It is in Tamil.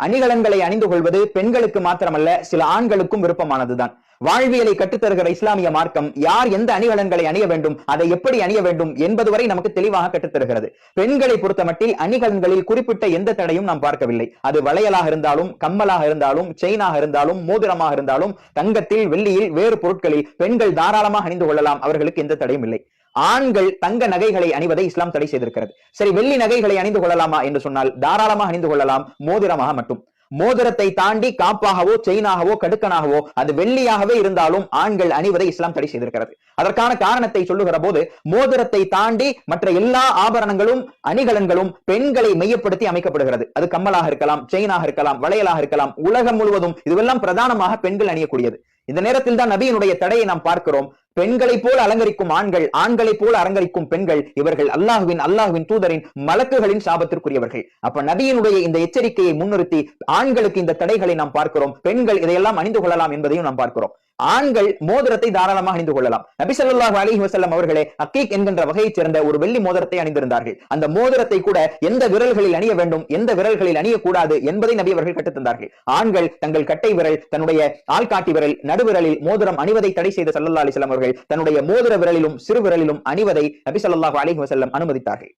அணிகலன்களை அணிந்து கொள்வது பெண்களுக்கு மாத்திரமல்ல, சில ஆண்களுக்கும் விருப்பமானதுதான். வாழ்வியலை கற்றுத்தருகிற இஸ்லாமிய மார்க்கம் யார் எந்த அணிகலன்களை அணிய வேண்டும், அதை எப்படி அணிய வேண்டும் என்பது வரை நமக்கு தெளிவாக கற்றுத்தருகிறது. பெண்களை பொறுத்தமட்டில் அணிகலன்களில் குறிப்பிட்ட எந்த தடையும் நாம் பார்க்கவில்லை. அது வளையலாக இருந்தாலும், கம்மலாக இருந்தாலும், செயினாக இருந்தாலும், மோதிரமாக இருந்தாலும், தங்கத்தில், வெள்ளியில், வேறு பொருட்களில் பெண்கள் தாராளமாக அணிந்து கொள்ளலாம். அவர்களுக்கு எந்த தடையும் இல்லை. ஆண்கள் தங்க நகைகளை அணிவதை இஸ்லாம் தடை செய்திருக்கிறது. சரி, வெள்ளி நகைகளை அணிந்து கொள்ளலாமா என்று சொன்னால் தாராளமாக அணிந்து கொள்ளலாம், மோதிரமாக மட்டும். மோதிரத்தை தாண்டி காப்பாகவோ, செயினாகவோ, கடுக்கனாகவோ, அது வெள்ளியாகவே இருந்தாலும் ஆண்கள் அணிவதை இஸ்லாம் தடை செய்திருக்கிறது. அதற்கான காரணத்தை சொல்லுகிற போது, மோதிரத்தை தாண்டி மற்ற எல்லா ஆபரணங்களும், அணிகலன்களும் பெண்களை மையப்படுத்தி அமைக்கப்படுகிறது. அது கம்மலாக இருக்கலாம், செயினாக இருக்கலாம், வளையலாக இருக்கலாம். உலகம் முழுவதும் இதுவெல்லாம் பிரதானமாக பெண்கள் அணியக்கூடியது. இந்த நேரத்தில் தான் நபியினுடைய தடையை நாம் பார்க்கிறோம். பெண்களை போல அலங்கரிக்கும் ஆண்கள், ஆண்களை போல அலங்கரிக்கும் பெண்கள், இவர்கள் அல்லாஹ்வின் தூதரின் மலக்குகளின் சாபத்திற்குரியவர்கள். அப்ப நபியினுடைய இந்த எச்சரிக்கையை முன்னிறுத்தி ஆண்களுக்கு இந்த தடைகளை நாம் பார்க்கிறோம். பெண்கள் இதையெல்லாம் அணிந்து கொள்ளலாம் என்பதையும் நாம் பார்க்கிறோம். ஆண்கள் மோதிரத்தை தாராளமாக அணிந்து கொள்ளலாம். நபி ஸல்லல்லாஹு அலைஹி வஸல்லம் அவர்களே அக்கீக் என்கின்ற வகையைச் சேர்ந்த ஒரு வெள்ளி மோதிரத்தை அணிந்திருந்தார்கள். அந்த மோதிரத்தை கூட எந்த விரல்களில் அணிய வேண்டும், எந்த விரல்களில் அணியக்கூடாது என்பதை நபி அவர்கள் கற்றுத்தந்தார்கள். ஆண்கள் தங்கள் கட்டை விரல், தன்னுடைய ஆள்காட்டி விரல், நடுவிரலில் மோதிரம் அணிவதை தடை செய்த ஸல்லல்லாஹு அலைஹி வஸல்லம் அவர்கள் தன்னுடைய மோதிர விரலிலும் சிறு விரலிலும் அணிவதை நபி ஸல்லல்லாஹு அலைஹி வஸல்லம் அனுமதித்தார்கள்.